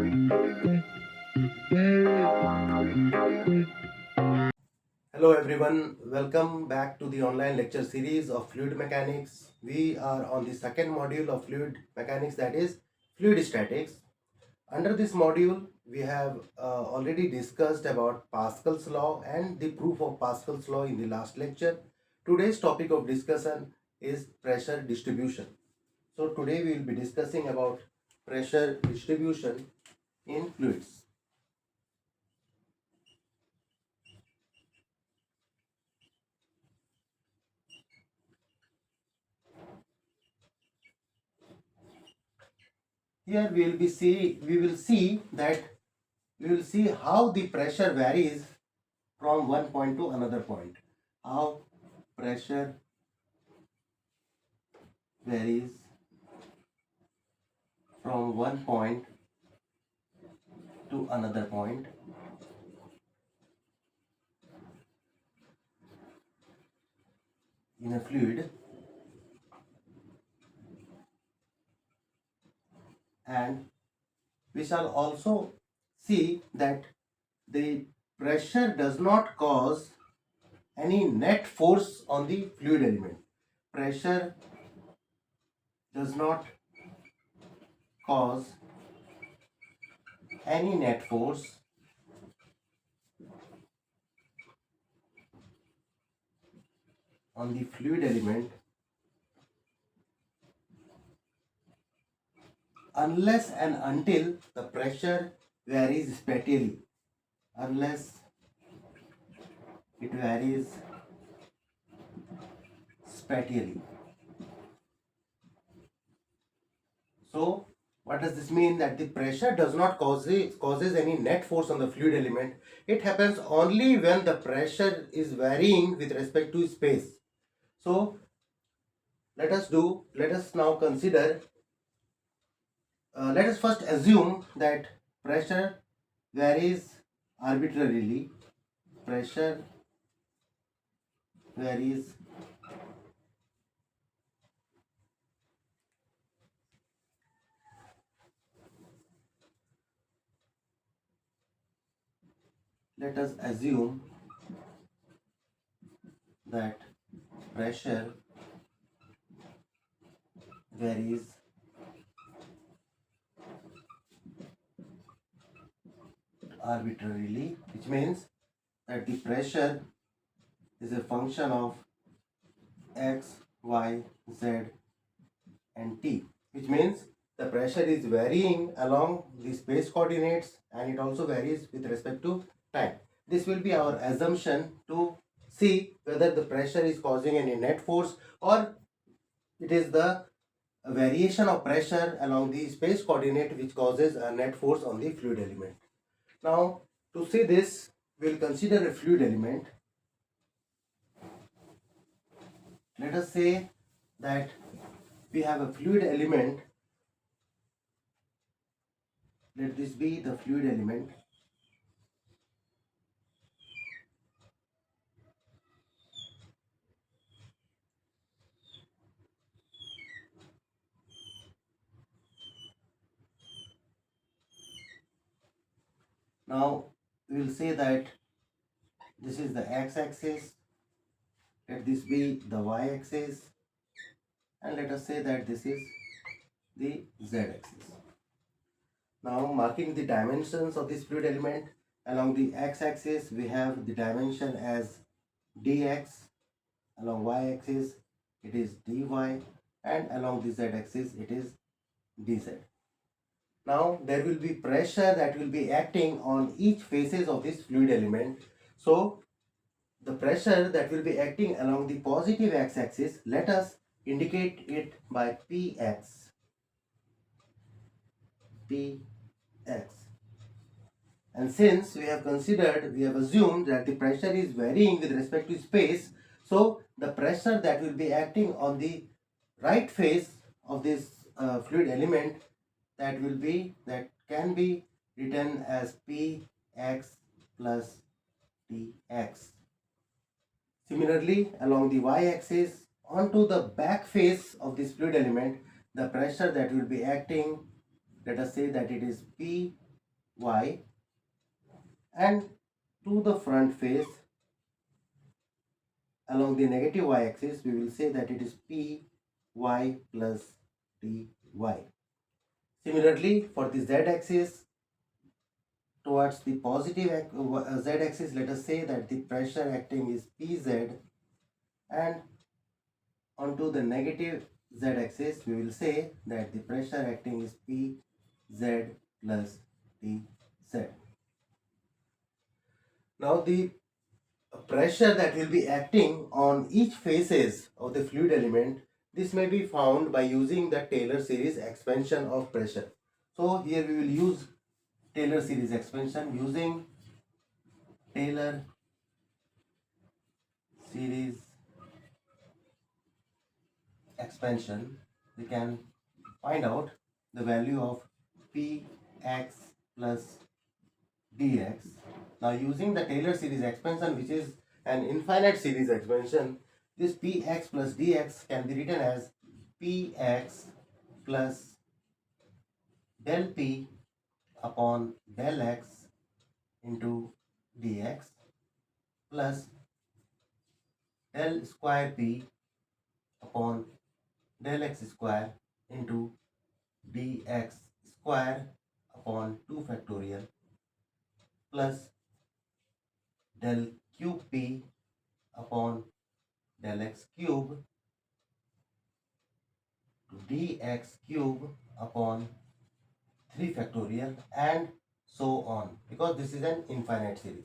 Hello everyone, welcome back to the online lecture series of fluid mechanics. We are on the second module of fluid mechanics, that is fluid statics. Under this module, we have already discussed about Pascal's law and the proof of Pascal's law in the last lecture. Today's topic of discussion is pressure distribution. So today we will be discussing about pressure distribution in fluids. Here we will see how the pressure varies from one point to another point. How pressure varies from one point to another point in a fluid, and we shall also see that the pressure does not cause any net force on the fluid element. Pressure does not cause any net force on the fluid element unless and until the pressure varies spatially. Unless it varies spatially. So what does this mean? That the pressure does not causes any net force on the fluid element. It happens only when the pressure is varying with respect to space. So let us now consider, let us first assume that pressure varies arbitrarily. Pressure varies let us assume that pressure varies arbitrarily, which means that the pressure is a function of x, y, z and t, which means the pressure is varying along the space coordinates and it also varies with respect to time. This will be our assumption to see whether the pressure is causing any net force or it is the variation of pressure along the space coordinate which causes a net force on the fluid element. Now, to see this, we will consider a fluid element. Let us say that we have a fluid element. Let this be the fluid element. Now, we will say that this is the x-axis. Let this be the y-axis. And let us say that this is the z-axis. Now, marking the dimensions of this fluid element, along the x-axis we have the dimension as dx, along y-axis it is dy, and along the z-axis it is dz. Now, there will be pressure that will be acting on each faces of this fluid element. So, the pressure that will be acting along the positive x-axis, let us indicate it by px. And since we have assumed that the pressure is varying with respect to space, so the pressure that will be acting on the right face of this fluid element, that can be written as px plus dx. Similarly, along the y-axis onto the back face of this fluid element, the pressure that will be acting, let us say that it is p y, and to the front face along the negative y-axis we will say that it is Py plus Dy. Similarly, for the z-axis, towards the positive z-axis, let us say that the pressure acting is Pz, and onto the negative z-axis we will say that the pressure acting is Pz plus Tz. Now the pressure that will be acting on each faces of the fluid element, this may be found by using the Taylor series expansion of pressure. So here we will use Taylor series expansion. Using Taylor series expansion, we can find out the value of Px plus dx. Now using the Taylor series expansion, which is an infinite series expansion, this Px plus dx can be written as Px plus del P upon del x into dx plus del square P upon del x square into dx square upon 2 factorial plus del cube P upon del x cube to dx cube upon 3 factorial and so on, because this is an infinite series.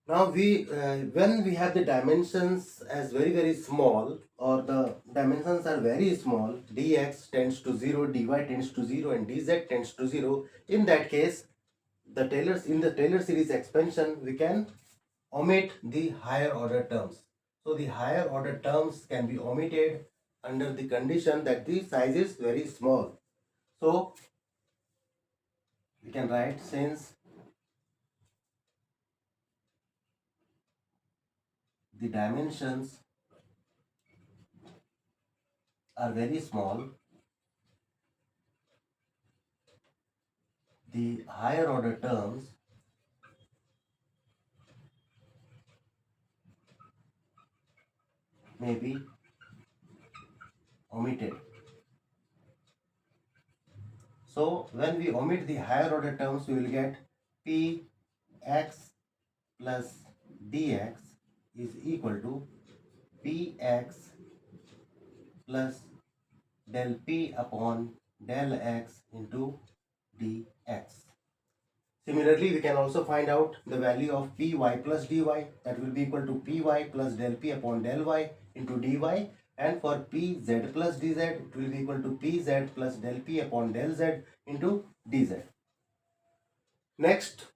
Now when we have the dimensions as very small, or the dimensions are very small, dx tends to 0, dy tends to 0 and dz tends to 0, in that case the Taylor series expansion we can omit the higher order terms. So the higher order terms can be omitted under the condition that the size is very small. So we can write, since the dimensions are very small, the higher order terms may be omitted. So when we omit the higher order terms, we will get Px plus dx is equal to Px plus del P upon del x into dx. Similarly, we can also find out the value of Py plus dy, that will be equal to Py plus del P upon del y into dy, and for Pz plus dz it will be equal to Pz plus del P upon del z into dz. Next,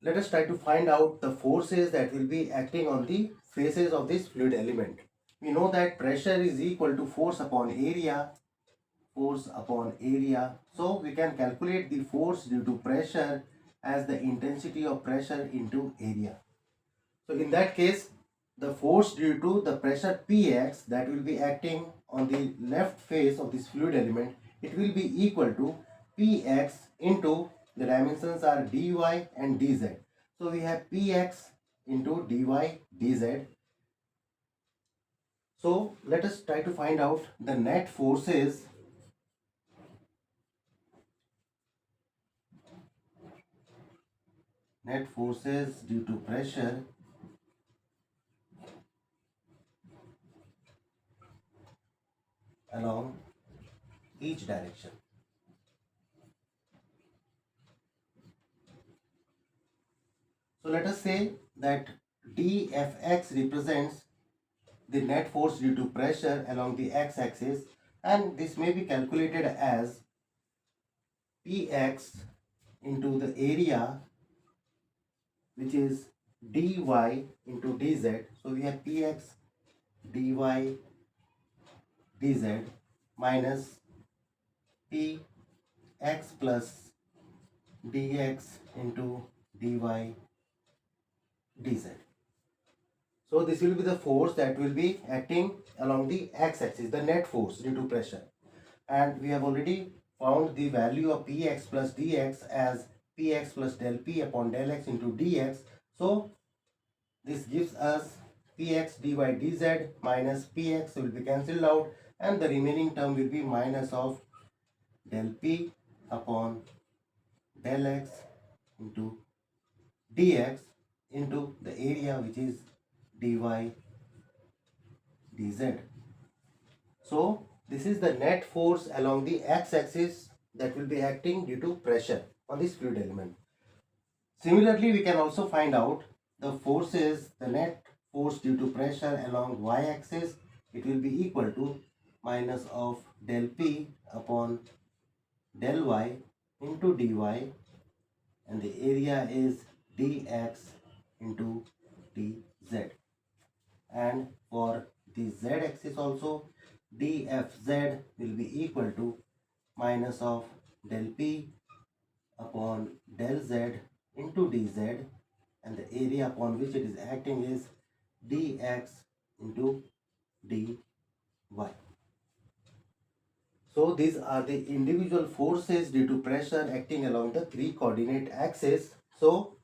let us try to find out the forces that will be acting on the faces of this fluid element. We know that pressure is equal to force upon area. So we can calculate the force due to pressure as the intensity of pressure into area. So in that case, the force due to the pressure Px that will be acting on the left face of this fluid element, it will be equal to Px into, the dimensions are dy and dz. So we have Px into dy dz. So let us try to find out the net forces due to pressure along each direction. So let us say that dFx represents the net force due to pressure along the x-axis, and this may be calculated as Px into the area, which is dy into dz. So we have Px dy dz minus Px plus dx into dy dz. So this will be the force that will be acting along the x-axis, the net force due to pressure. And we have already found the value of px plus dx as px plus del p upon del x into dx. So this gives us px dy dz minus px will be cancelled out, and the remaining term will be minus of del p upon del x into dx into the area, which is dy dz. So this is the net force along the x-axis that will be acting due to pressure on this fluid element. Similarly, we can also find out the forces, the net force due to pressure along y-axis. It will be equal to minus of del p upon del y into dy, and the area is dx into dz. And for the z-axis also, dfz will be equal to minus of del p upon del z into dz, and the area upon which it is acting is dx into dy. So these are the individual forces due to pressure acting along the 3 coordinate axis. So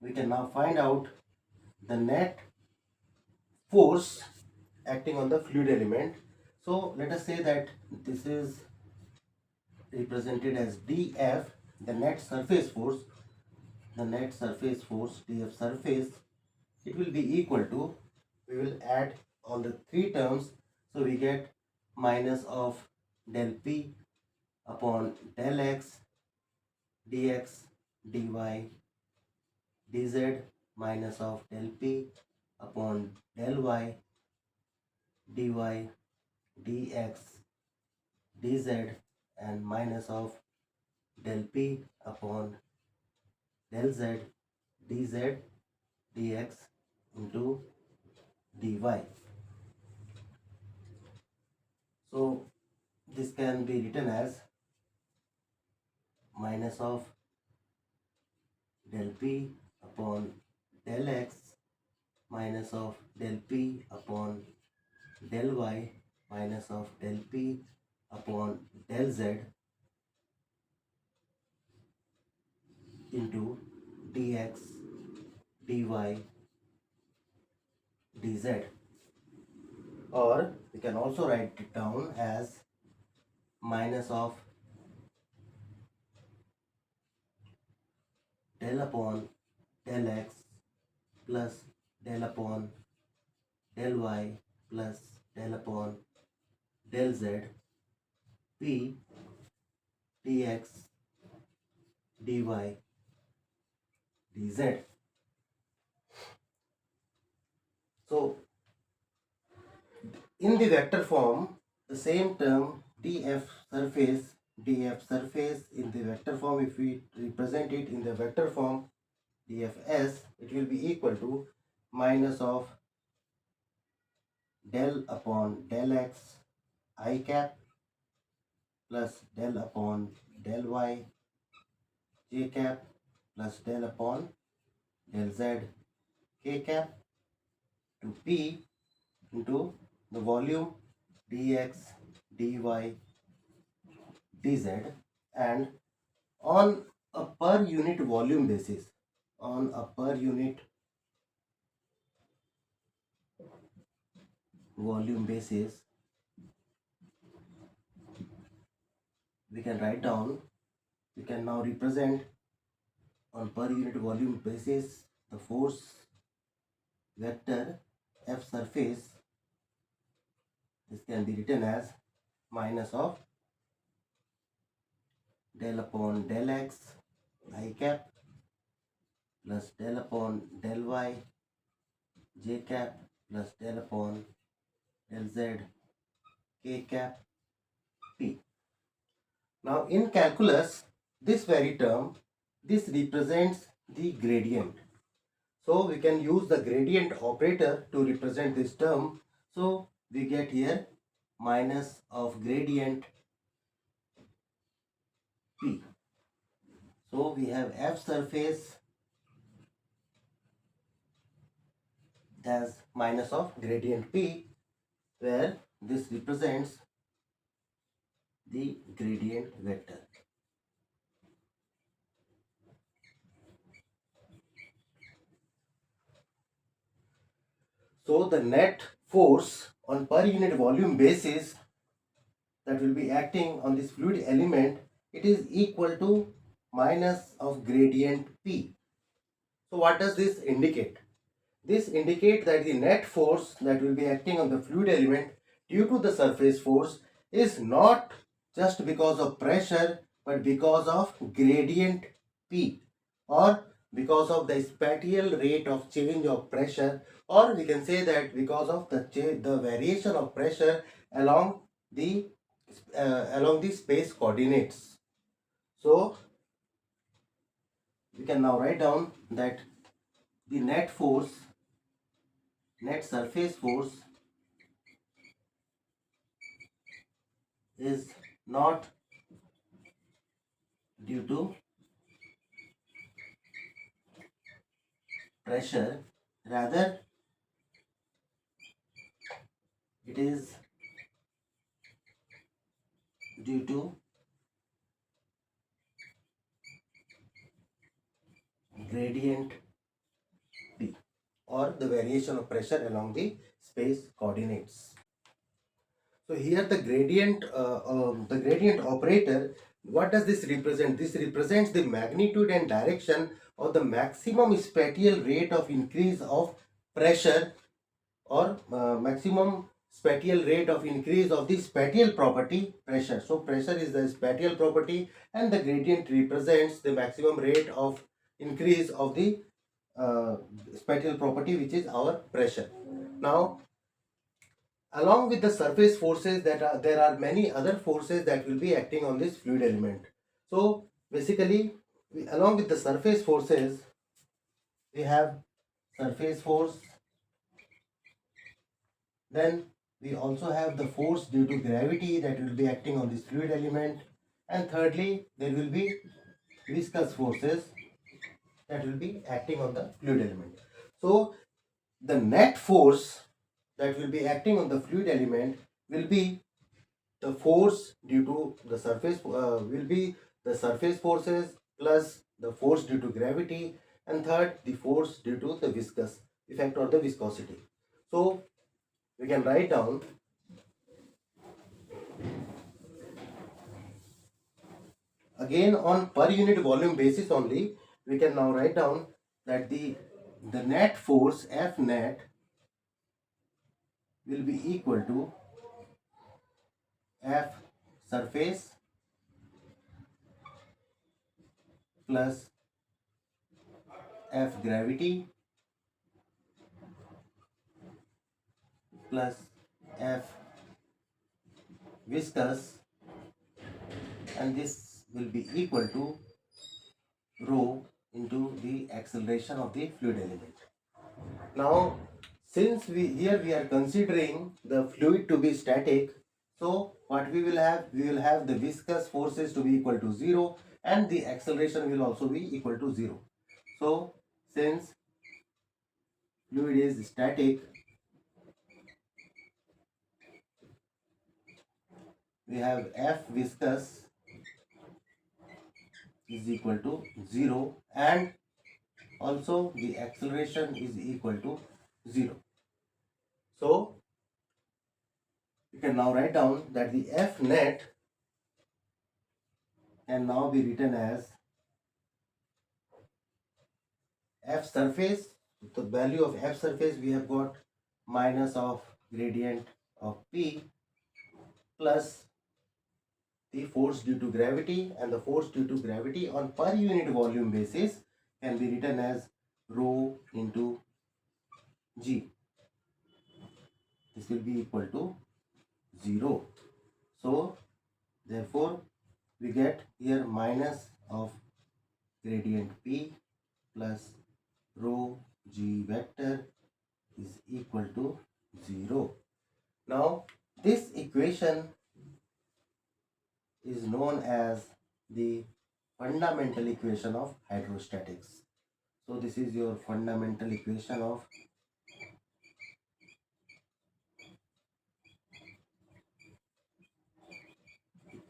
we can now find out the net force acting on the fluid element. So let us say that this is represented as df, the net surface force. The net surface force df surface, it will be equal to, we will add all the 3 terms, so we get minus of del p upon del x dx dy dz minus of del p upon del y dy dx dz, and minus of del p upon del z dz dx into dy. So this can be written as minus of del p upon del x minus of del p upon del y minus of del p upon del z into dx dy dz. Or we can also write it down as minus of del upon del x plus del upon del y plus del upon del z p dx dy dz. So in the vector form, the same term df surface in the vector form, if we represent it in the vector form dfs, it will be equal to minus of del upon del x I cap plus del upon del y j cap plus del upon del z k cap to p into the volume dx dy dz, and on a per unit volume basis, on a per unit volume basis, we can write down, we can now represent on per unit volume basis the force vector f surface. This can be written as minus of del upon del x I cap plus del upon del y j cap plus del upon del z k cap p. Now in calculus, this very term, this represents the gradient. So we can use the gradient operator to represent this term. So we get here minus of gradient p. So we have f surface as minus of gradient p, where this represents the gradient vector. So the net force on per unit volume basis that will be acting on this fluid element, it is equal to minus of gradient P. So what does this indicate? This indicates that the net force that will be acting on the fluid element due to the surface force is not just because of pressure but because of gradient P, or because of the spatial rate of change of pressure, or we can say that because of the variation of pressure along the space coordinates. So we can now write down that the net surface force is not due to pressure, rather it is due to gradient P, or the variation of pressure along the space coordinates. So here the gradient operator, what does this represent? This represents the magnitude and direction of the maximum spatial rate of increase of pressure, or maximum spatial rate of increase of the spatial property pressure. So pressure is the spatial property and the gradient represents the maximum rate of increase of the spatial property, which is our pressure. Now along with the surface forces, there are many other forces that will be acting on this fluid element. So basically along with the surface forces, we have surface force, then we also have the force due to gravity that will be acting on this fluid element, and thirdly there will be viscous forces that will be acting on the fluid element. So the net force that will be acting on the fluid element will be the force due to the surface will be the surface forces plus the force due to gravity, and third the force due to the viscous effect or the viscosity. So we can write down again on per unit volume basis only. We can now write down that the net force F net will be equal to F surface plus F gravity plus F viscous, and this will be equal to rho into the acceleration of the fluid element. Now since we are considering the fluid to be static, so what we will have the viscous forces to be equal to 0 and the acceleration will also be equal to 0. So since fluid is static, we have F viscous is equal to 0 and also the acceleration is equal to 0. So you can now write down that the F net can now be written as F surface. The value of F surface we have got minus of gradient of P plus the force due to gravity, and the force due to gravity on per unit volume basis can be written as rho into G. This will be equal to 0. So therefore we get here minus of gradient P plus rho G vector is equal to 0. Now this equation is known as the fundamental equation of hydrostatics. So this is your fundamental equation of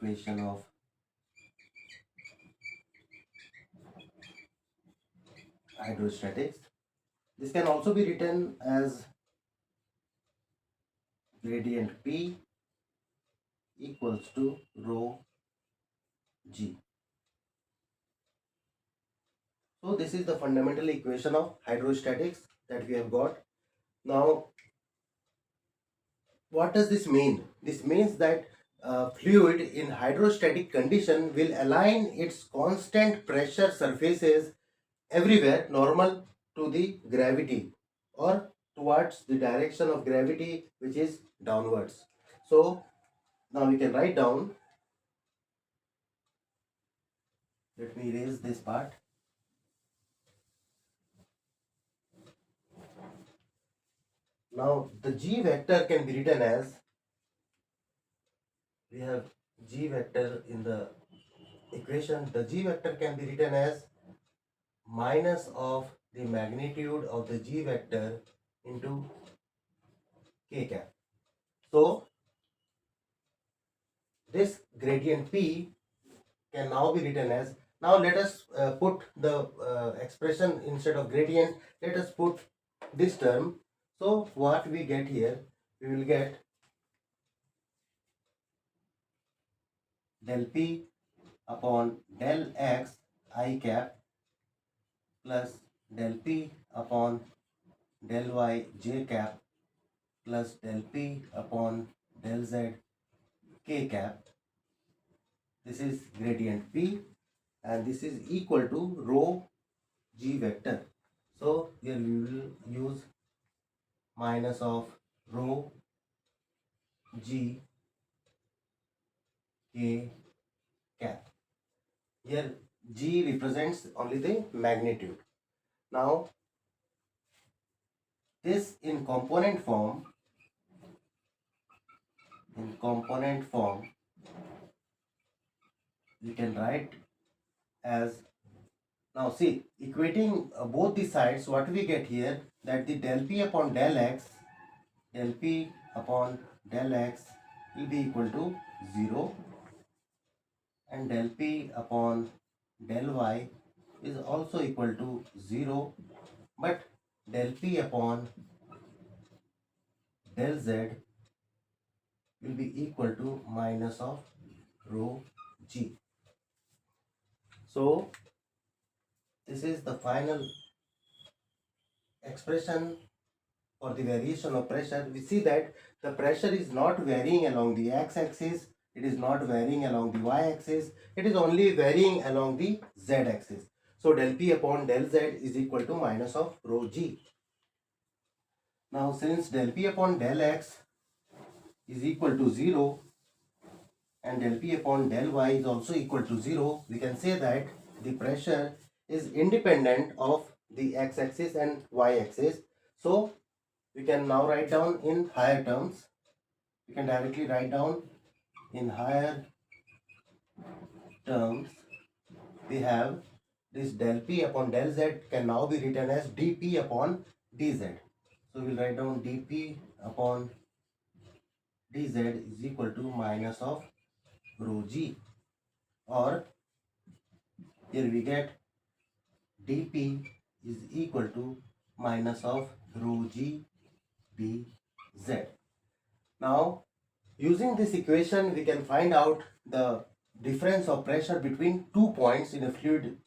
equation of hydrostatics. This can also be written as gradient P equals to rho G. So this is the fundamental equation of hydrostatics that we have got. Now, what does this mean? This means that fluid in hydrostatic condition will align its constant pressure surfaces everywhere normal to the gravity or towards the direction of gravity, which is downwards. So now we can write down, let me erase this part. Now the G vector can be written as, we have G vector in the equation. The G vector can be written as minus of the magnitude of the G vector into K cap. So this gradient P can now be written as, now let us put the expression instead of gradient, let us put this term. So what we get here, we will get del P upon del X I cap plus del P upon del Y J cap plus del P upon del Z K cap. This is gradient P and this is equal to rho G vector. So here we will use minus of rho G K cap. Here G represents only the magnitude. Now this in component form, we can write as, now see, equating both the sides, what we get here, that the del P upon del X will be equal to 0 and del P upon del Y is also equal to 0, but del P upon del Z will be equal to minus of rho G. So this is the final expression for the variation of pressure. We see that the pressure is not varying along the x-axis, it is not varying along the y-axis, it is only varying along the z-axis. So del P upon del Z is equal to minus of rho G. Now since del P upon del X is equal to 0 and del P upon del Y is also equal to 0, we can say that the pressure is independent of the x-axis and y-axis. So we can now write down in higher terms. We can directly write down in higher terms. We have this del P upon del Z can now be written as dP upon dz. So we will write down dP upon dz is equal to minus of rho G, or here we get dP is equal to minus of rho G dz. Now using this equation we can find out the difference of pressure between 2 points in a fluid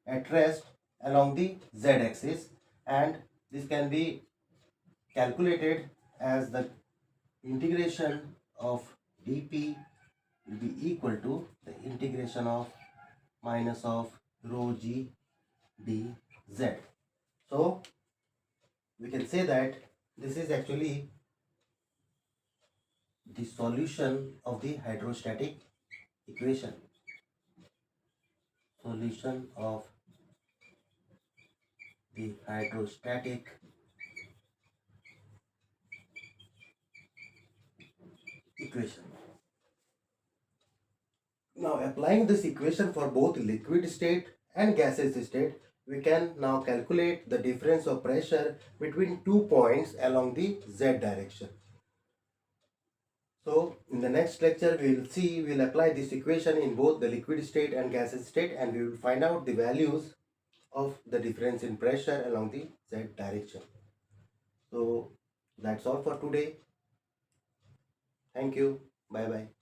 at rest along the z-axis, and this can be calculated as the integration of dP will be equal to the integration of minus of rho G dz. So we can say that this is actually the solution of the hydrostatic equation. Solution of the hydrostatic equation. Now applying this equation for both liquid state and gaseous state, we can now calculate the difference of pressure between 2 points along the z direction. So in the next lecture we'll apply this equation in both the liquid state and gaseous state, and we will find out the values of the difference in pressure along the z direction. So that's all for today. Thank you. Bye bye.